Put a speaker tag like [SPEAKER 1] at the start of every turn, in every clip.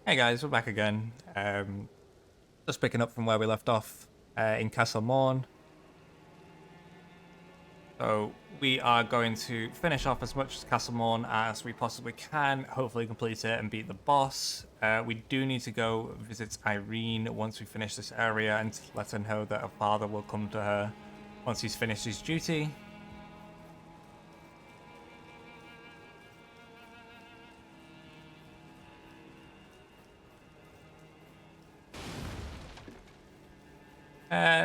[SPEAKER 1] Hey guys, we're back again. Just picking up from where we left off in Castle Morne. So we are going to finish off as much as Castle Morne as we possibly can, hopefully complete it and beat the boss. We do need to go visit Irene once we finish this area and let her know that her father will come to her once he's finished his duty.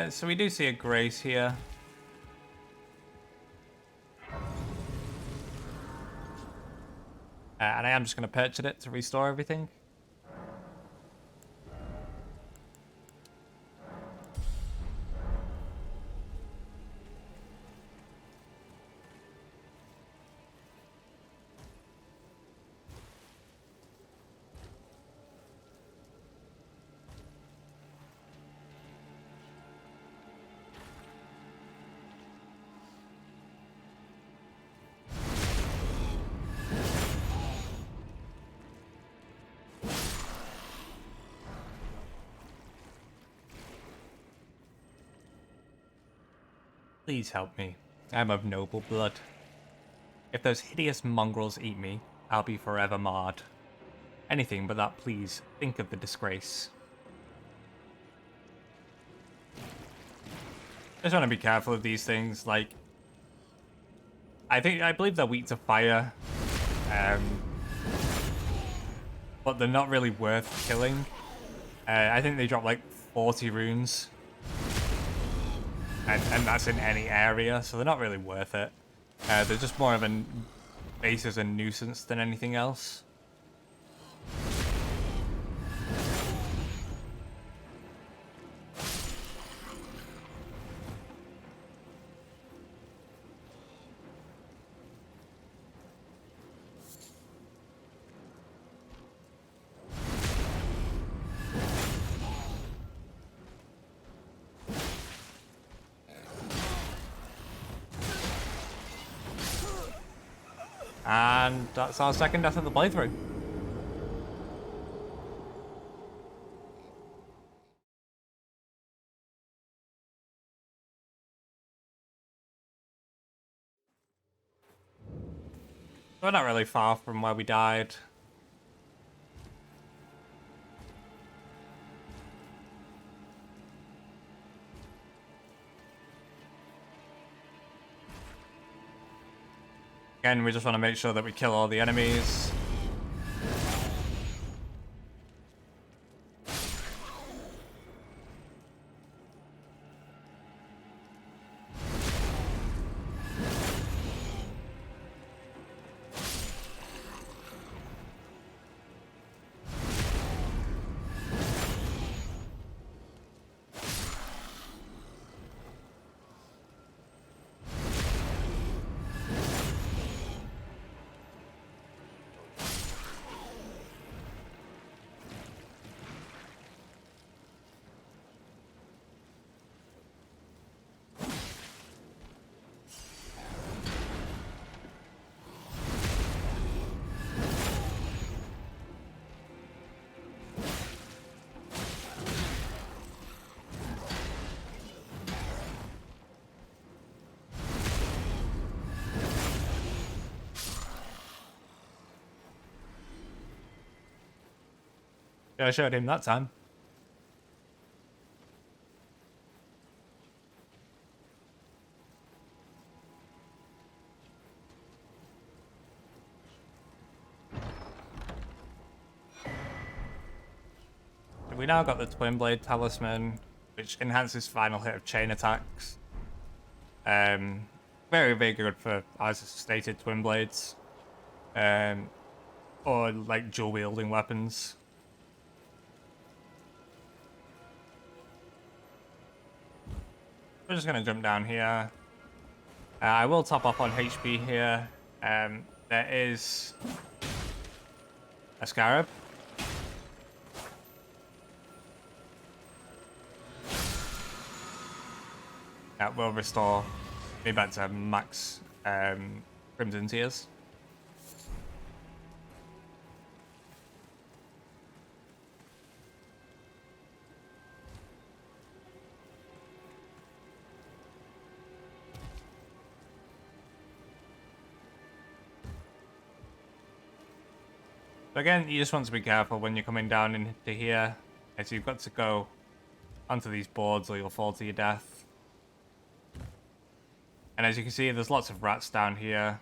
[SPEAKER 1] So we do see a Grace here. And I am just going to purchase it to restore everything. Please help me. I'm of noble blood. If those hideous mongrels eat me, I'll be forever marred. Anything but that, please. Think of the disgrace. I just want to be careful of these things. Like, I believe they're weak to fire, um, but they're not really worth killing. I think they drop like 40 runes, and that's in any area, so they're not really worth it. They're just more of a base as a nuisance than anything else. And that's our second death of the playthrough. We're not really far from where we died. Again, we just want to make sure that we kill all the enemies. Yeah, I showed him that time. We now got the Twin Blade Talisman, which enhances final hit of chain attacks. Very, very good for, as stated, Twin Blades. Or like dual wielding weapons. We're just going to jump down here. I will top off on HP here. There is a Scarab. That will restore me back to max Crimson Tears. So again, you just want to be careful when you're coming down into here, as you've got to go onto these boards or you'll fall to your death. And as you can see, there's lots of rats down here.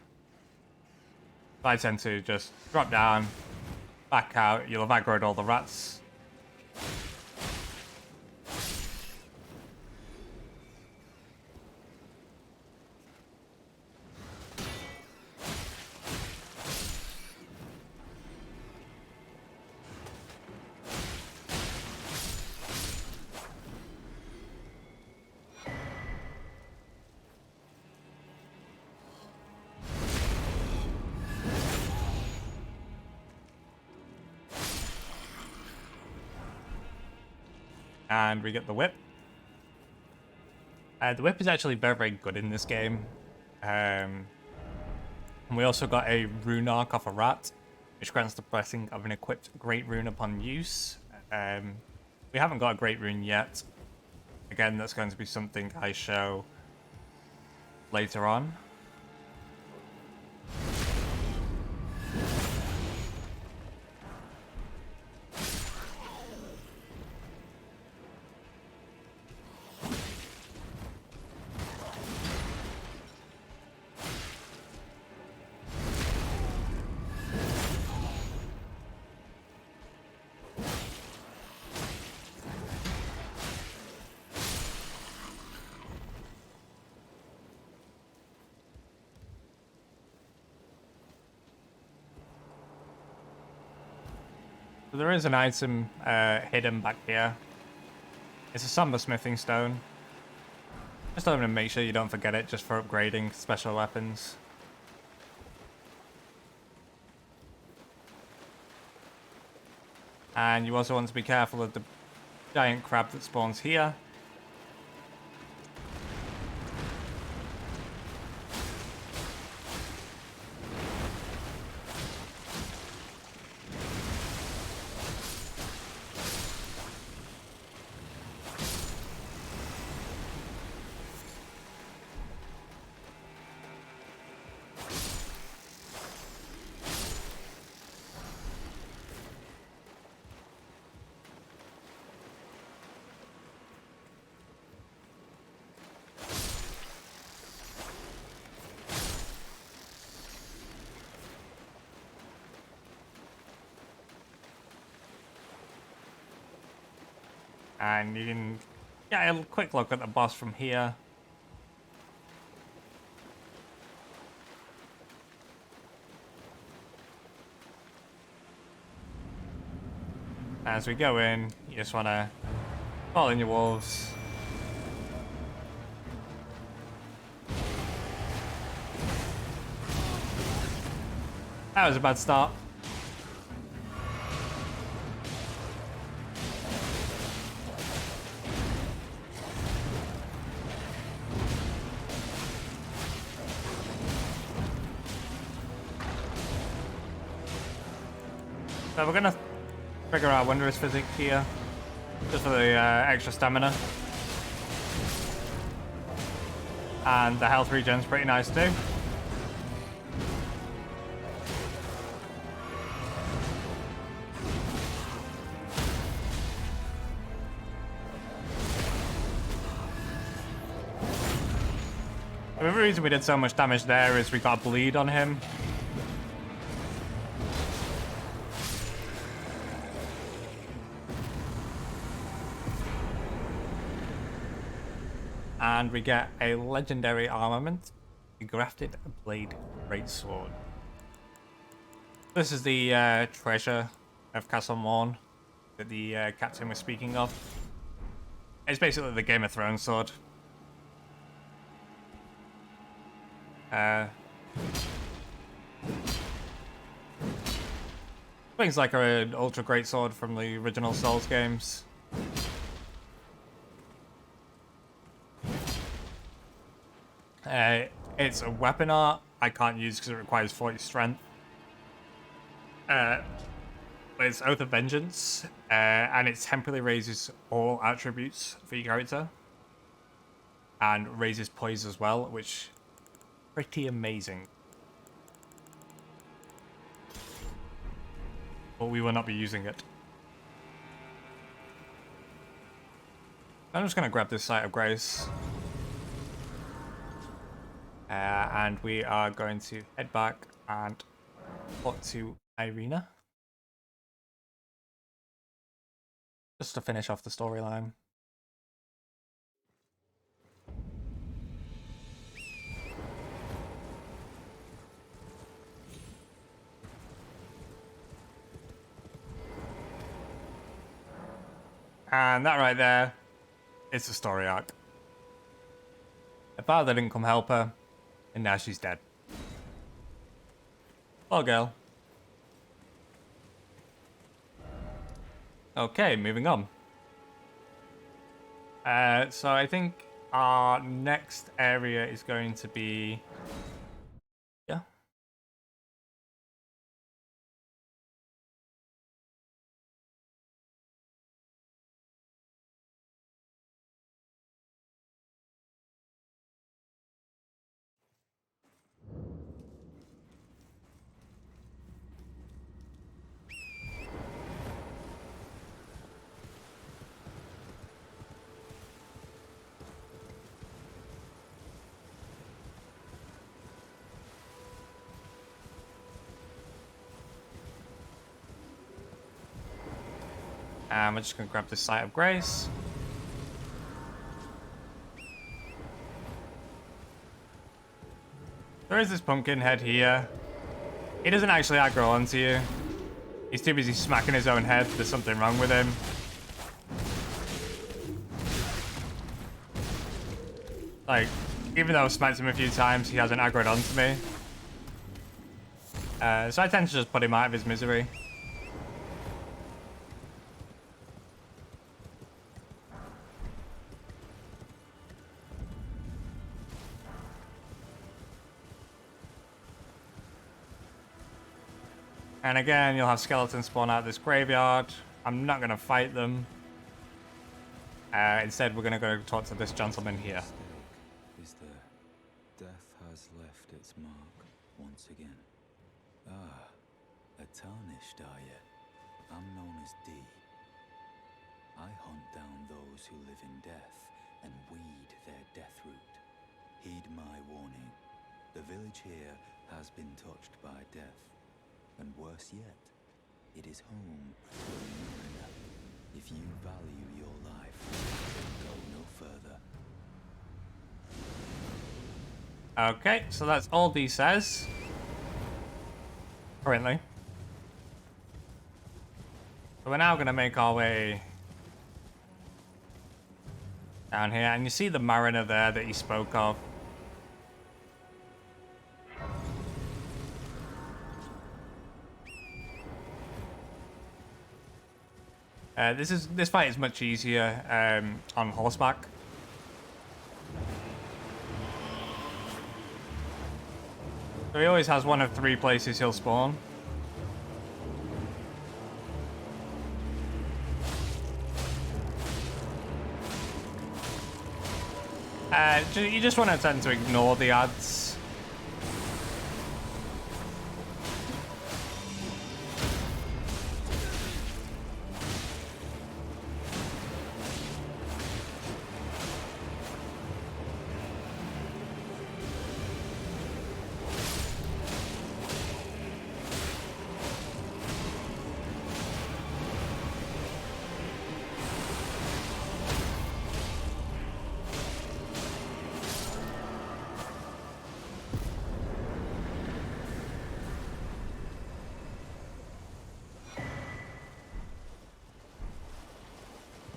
[SPEAKER 1] I tend to just drop down, back out, you'll have aggroed all the rats. And we get the whip. The whip is actually very, very good in this game. And we also got a rune arc off a rat, which grants the blessing of an equipped great rune upon use. We haven't got a great rune yet. Again, that's going to be something I show later on. So there is an item hidden back here. It's a somber smithing stone. Just want to make sure you don't forget it just for upgrading special weapons. And you also want to be careful of the giant crab that spawns here. And you can get a quick look at the boss from here. As we go in, you just want to fall in your wolves. That was a bad start. So we're going to trigger our Wondrous Physic here, just for the extra stamina. And the health regen's pretty nice too. The reason we did so much damage there is we got a bleed on him. And we get a legendary armament, a grafted blade greatsword. This is the treasure of Castle Morne that the captain was speaking of. It's basically the Game of Thrones sword. Things like an ultra great sword from the original Souls games. It's a weapon art I can't use because it requires 40 strength. But it's Oath of Vengeance, and it temporarily raises all attributes for your character. And raises poise as well, which pretty amazing. but we will not be using it. I'm just going to grab this Site of Grace. And we are going to head back and talk to Irina. Just to finish off the storyline. And that right there is the story arc. Her father didn't come help her, and now she's dead. Poor girl. Okay, moving on. So I think our next area is going to be... Yeah. We're just going to grab this Site of Grace. There is this pumpkin head here. He doesn't actually aggro onto you. He's too busy smacking his own head. There's something wrong with him. Like, even though I've smacked him a few times, he hasn't aggroed onto me. So I tend to just put him out of his misery. And again, you'll have skeletons spawn out of this graveyard. I'm not going to fight them. Instead, we're going to go talk to this gentleman here.
[SPEAKER 2] Is there? Death has left its mark once again. Ah, a tarnished, are you? I'm known as D. I hunt down those who live in death and weed their death root. Heed my warning. The village here has been touched by death. And worse yet, it is home to a mariner. If you value your life, go no further.
[SPEAKER 1] Okay, so that's all D says. Currently. So we're now going to make our way down here. And you see the mariner there that he spoke of. This fight is much easier on horseback. So he always has one of 3 places he'll spawn. You just want to tend to ignore the ads.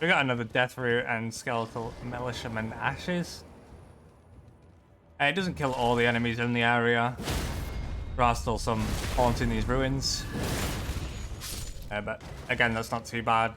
[SPEAKER 1] We got another death root and skeletal militiaman ashes. It doesn't kill all the enemies in the area. There are still some haunting these ruins. But again, that's not too bad.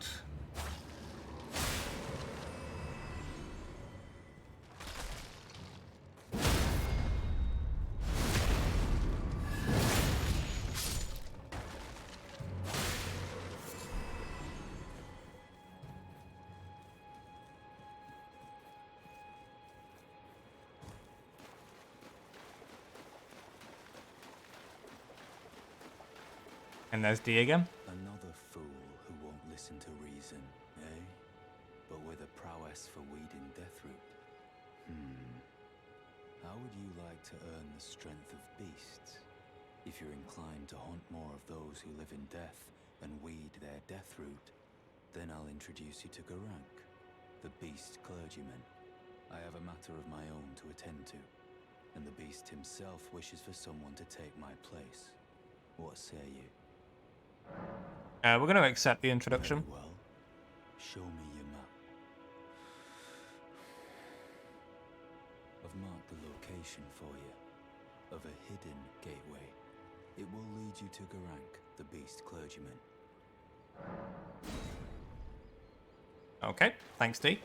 [SPEAKER 1] And there's D again.
[SPEAKER 2] Another fool who won't listen to reason, eh? But with a prowess for weeding Deathroot. How would you like to earn the strength of beasts? If you're inclined to hunt more of those who live in death and weed their Deathroot, then I'll introduce you to Garank, the beast clergyman. I have a matter of my own to attend to, and the beast himself wishes for someone to take my place. What say you?
[SPEAKER 1] We're going to accept the introduction.
[SPEAKER 2] Very well. Show me your map. I've marked the location for you, of a hidden gateway. It will lead you to Garank, the beast clergyman.
[SPEAKER 1] Okay, thanks, D.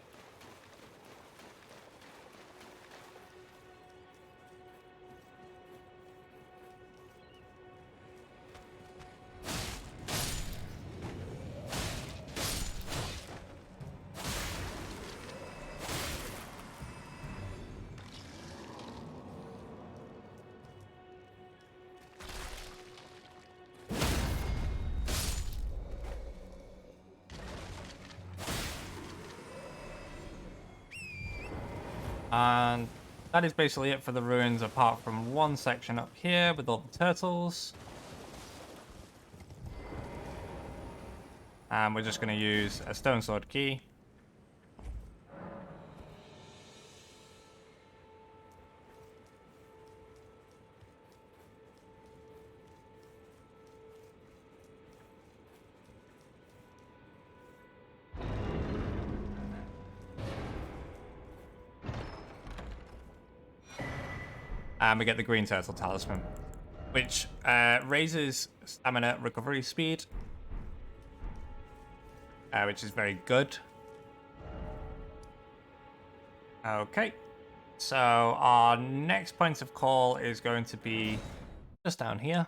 [SPEAKER 1] And that is basically it for the ruins, apart from one section up here with all the turtles. And we're just going to use a stone sword key. And we get the green turtle talisman, which raises stamina recovery speed, which is very good. Okay, so our next point of call is going to be just down here.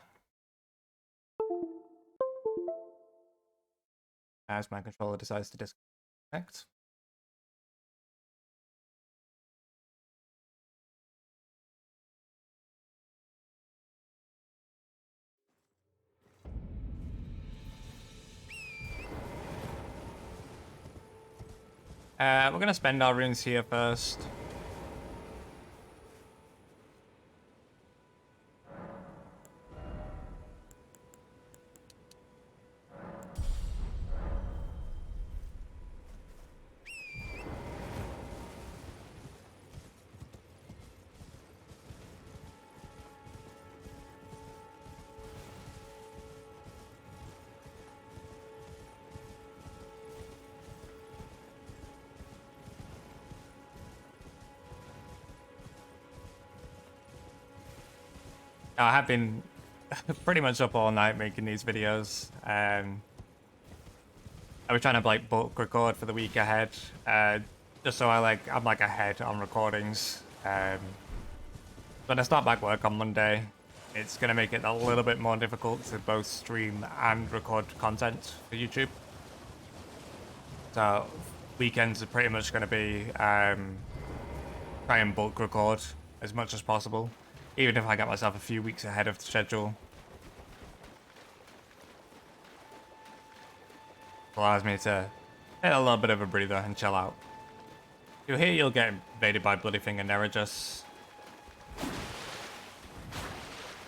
[SPEAKER 1] As my controller decides to disconnect. We're going to spend our runes here first. I have been pretty much up all night making these videos. I was trying to like bulk record for the week ahead, just so I'm like ahead on recordings. When I start back work on Monday, it's gonna make it a little bit more difficult to both stream and record content for YouTube. So weekends are pretty much gonna be try and bulk record as much as possible, even if I get myself a few weeks ahead of the schedule. Allows me to hit a little bit of a breather and chill out. You'll hear you'll get invaded by Bloodyfing and Neregus.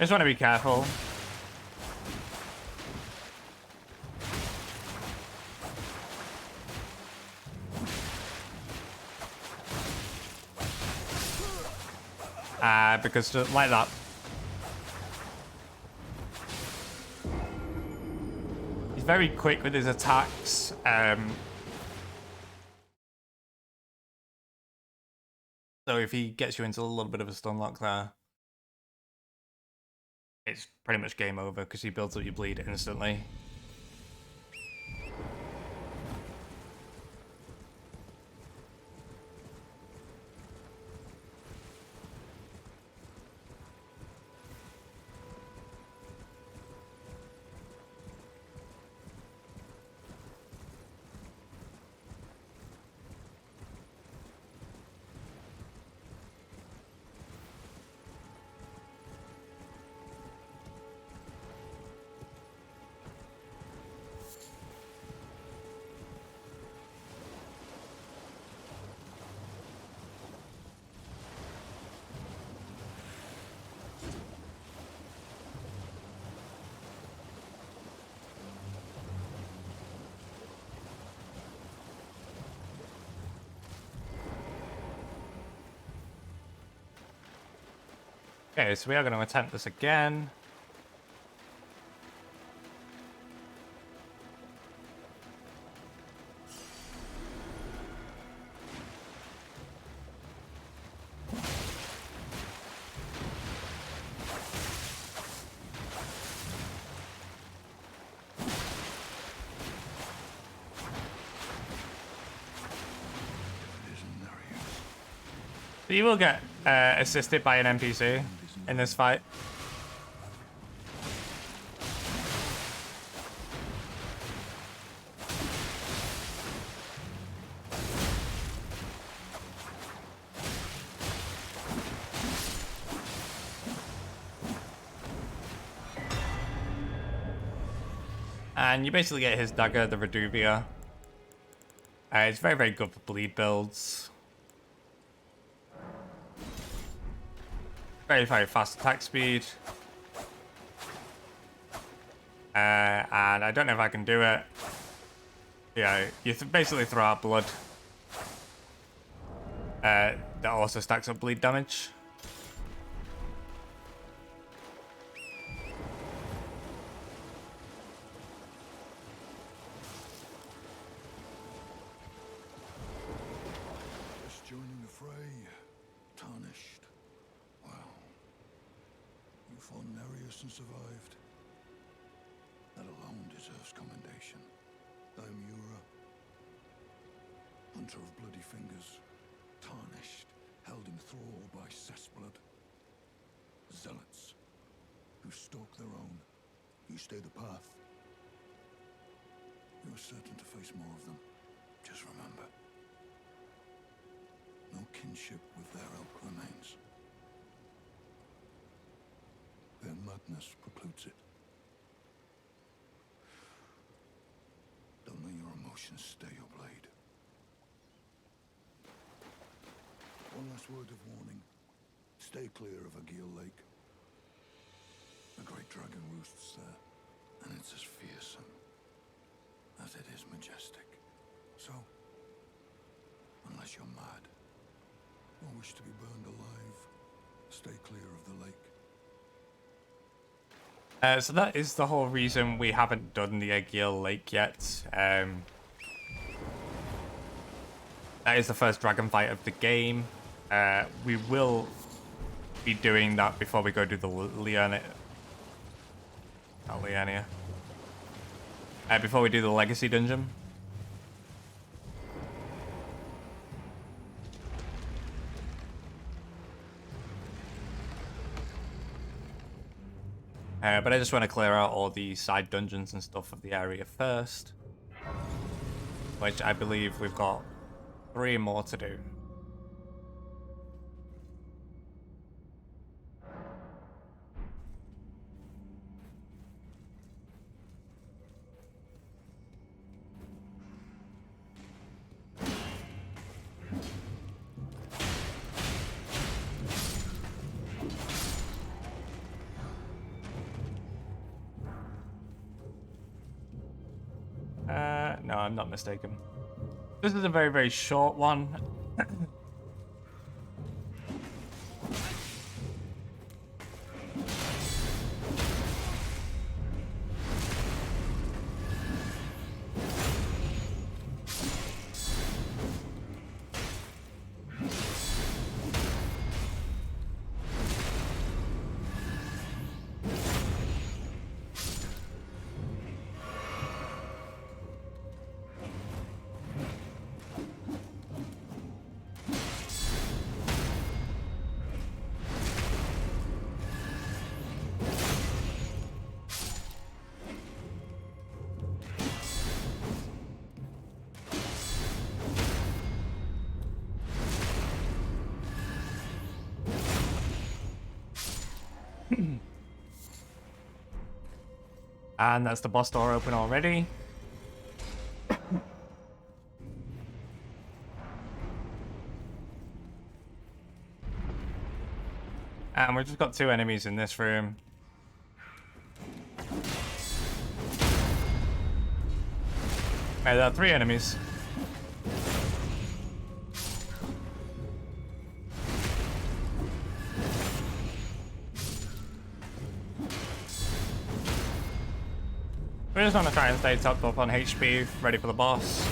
[SPEAKER 1] Just want to be careful. Because just like that. He's very quick with his attacks. So if he gets you into a little bit of a stun lock there, it's pretty much game over because he builds up your bleed instantly. Okay, so we are going to attempt this again. So you will get assisted by an NPC in this fight. And you basically get his dagger, the Reduvia. It's very, very good for bleed builds. Very, very fast attack speed. And I don't know if I can do it. Yeah, you basically throw out blood. That also stacks up bleed damage.
[SPEAKER 3] Just joining the fray, tarnished. Wow. You fought Nereus and survived. That alone deserves commendation. I'm Yura, hunter of bloody fingers, tarnished, held in thrall by cessblood. Zealots, who stalk their own. You stay the path. You're certain to face more of them. Just remember, no kinship with their ilk remains. Their madness precludes it. Don't let your emotions stay your blade. One last word of warning. Stay clear of Agil Lake. The great dragon roosts there, and it's as fearsome as it is majestic. So, unless you're mad, or wish to be burned alive, stay clear of the lake.
[SPEAKER 1] So that is the whole reason we haven't done the Egil Lake yet. That is the first dragon fight of the game. We will be doing that before we go do the Liania. Not Liania. Before we do the Legacy Dungeon. But I just want to clear out all the side dungeons and stuff of the area first. Which I believe we've got 3 more to do. No, I'm not mistaken. This is a very, very short one. And that's the boss door open already. And we've just got 2 enemies in this room. There are 3 enemies. We just want to try and stay topped up on HP, ready for the boss.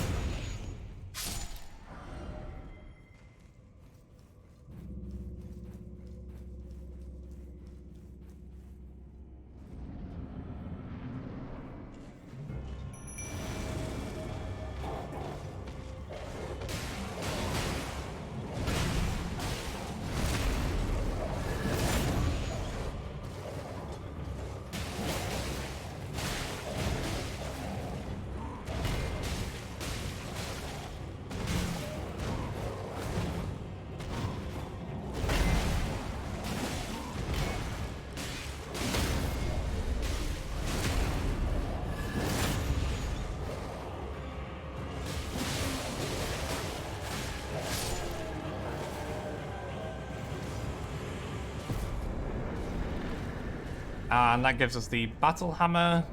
[SPEAKER 1] And that gives us the battle hammer,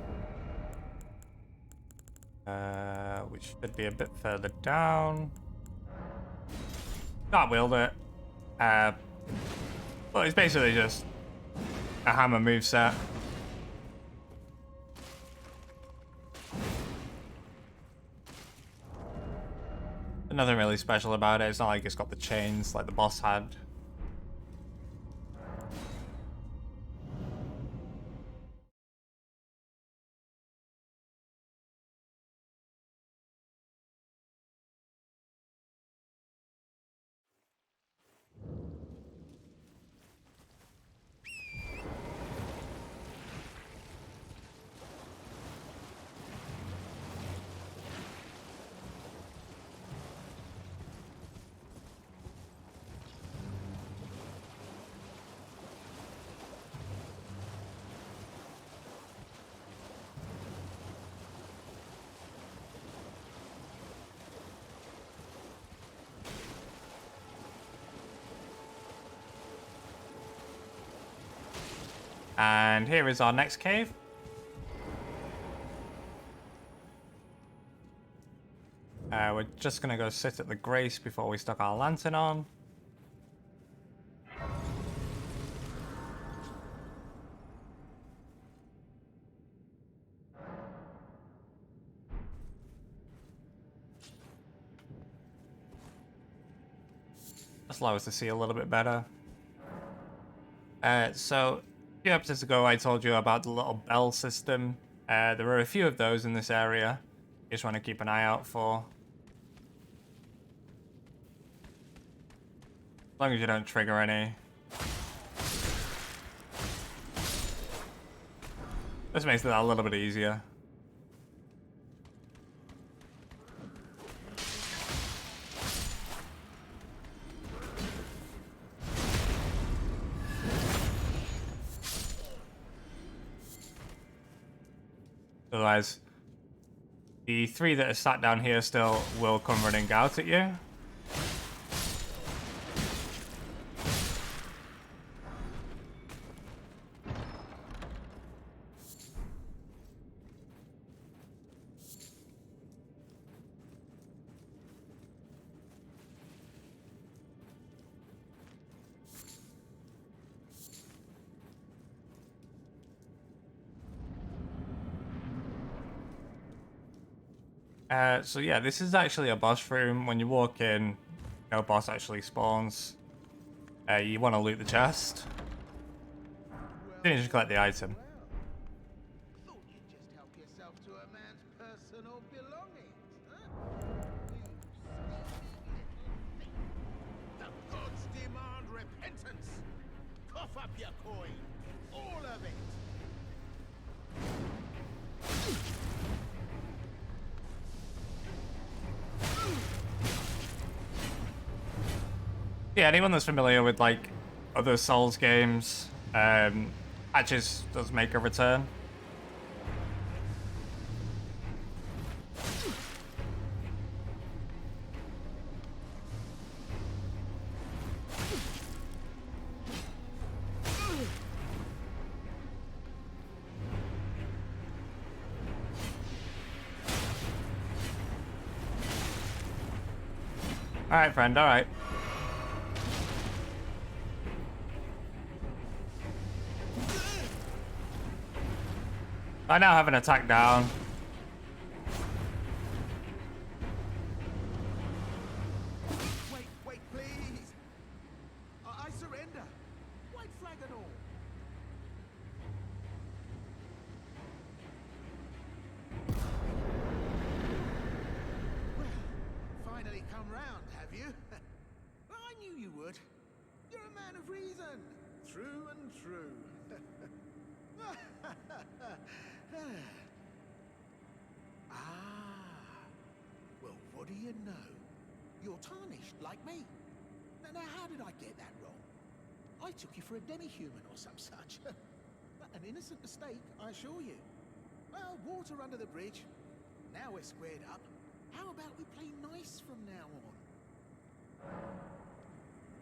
[SPEAKER 1] which should be a bit further down. Can't wield it. But it's basically just a hammer moveset. Nothing really special about it. It's not like it's got the chains like the boss had. And here is our next cave. We're just gonna go sit at the Grace before we stuck our lantern on. Just allow us to see a little bit better. So a few episodes ago I told you about the little bell system. There are a few of those in this area. You just want to keep an eye out for. As long as you don't trigger any. This makes it a little bit easier. Otherwise, the three that are sat down here still will come running out at you. So yeah, this is actually a boss room. When you walk in, no boss actually spawns. You want to loot the chest. Then you just collect the item.
[SPEAKER 4] Thought you'd just help yourself to a man's personal belongings, huh? The gods demand repentance. Cough up your coin, all of it.
[SPEAKER 1] Yeah, anyone that's familiar with like other Souls games, patches does make a return. All right, friend. All right. I now have an attack down.
[SPEAKER 4] of reason. True and true. Well, what do you know? You're tarnished like me. Now, how did I get that wrong? I took you for a demi-human or some such. An innocent mistake, I assure you. Well, water under the bridge. Now we're squared up. How about we play nice from now on?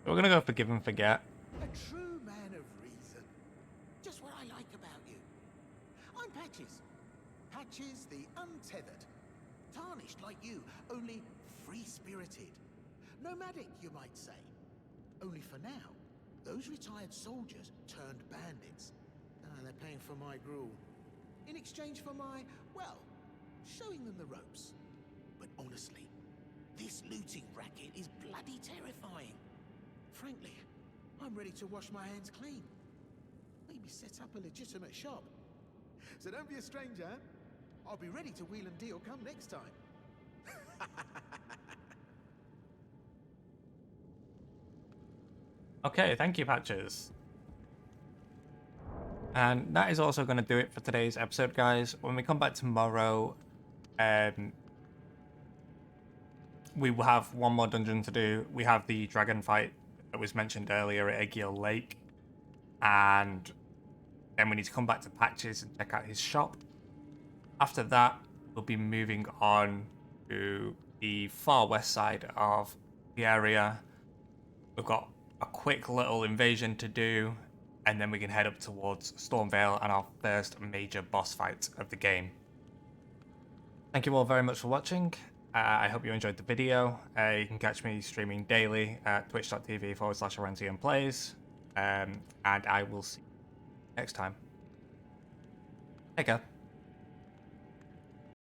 [SPEAKER 1] We're gonna go forgive and forget.
[SPEAKER 4] A true man of reason. Just what I like about you. I'm Patches. Patches the untethered. Tarnished like you, only free-spirited. Nomadic, you might say. Only for now, those retired soldiers turned bandits. They're paying for my gruel. In exchange for my, well, showing them the ropes. But honestly, this looting racket is bloody terrifying. Frankly, I'm ready to wash my hands clean. Maybe set up a legitimate shop. So don't be a stranger. I'll be ready to wheel and deal come next time.
[SPEAKER 1] Okay, thank you, Patches. And that is also going to do it for today's episode, guys. When we come back tomorrow, we will have one more dungeon to do. We have the dragon fight that was mentioned earlier at Egil Lake. And then we need to come back to Patches and check out his shop. After that, we'll be moving on to the far west side of the area. We've got a quick little invasion to do, and then we can head up towards Stormvale and our first major boss fight of the game. Thank you all very much for watching. I hope you enjoyed the video. You can catch me streaming daily at twitch.tv/OrenzianPlays. And I will see you next time. Take care.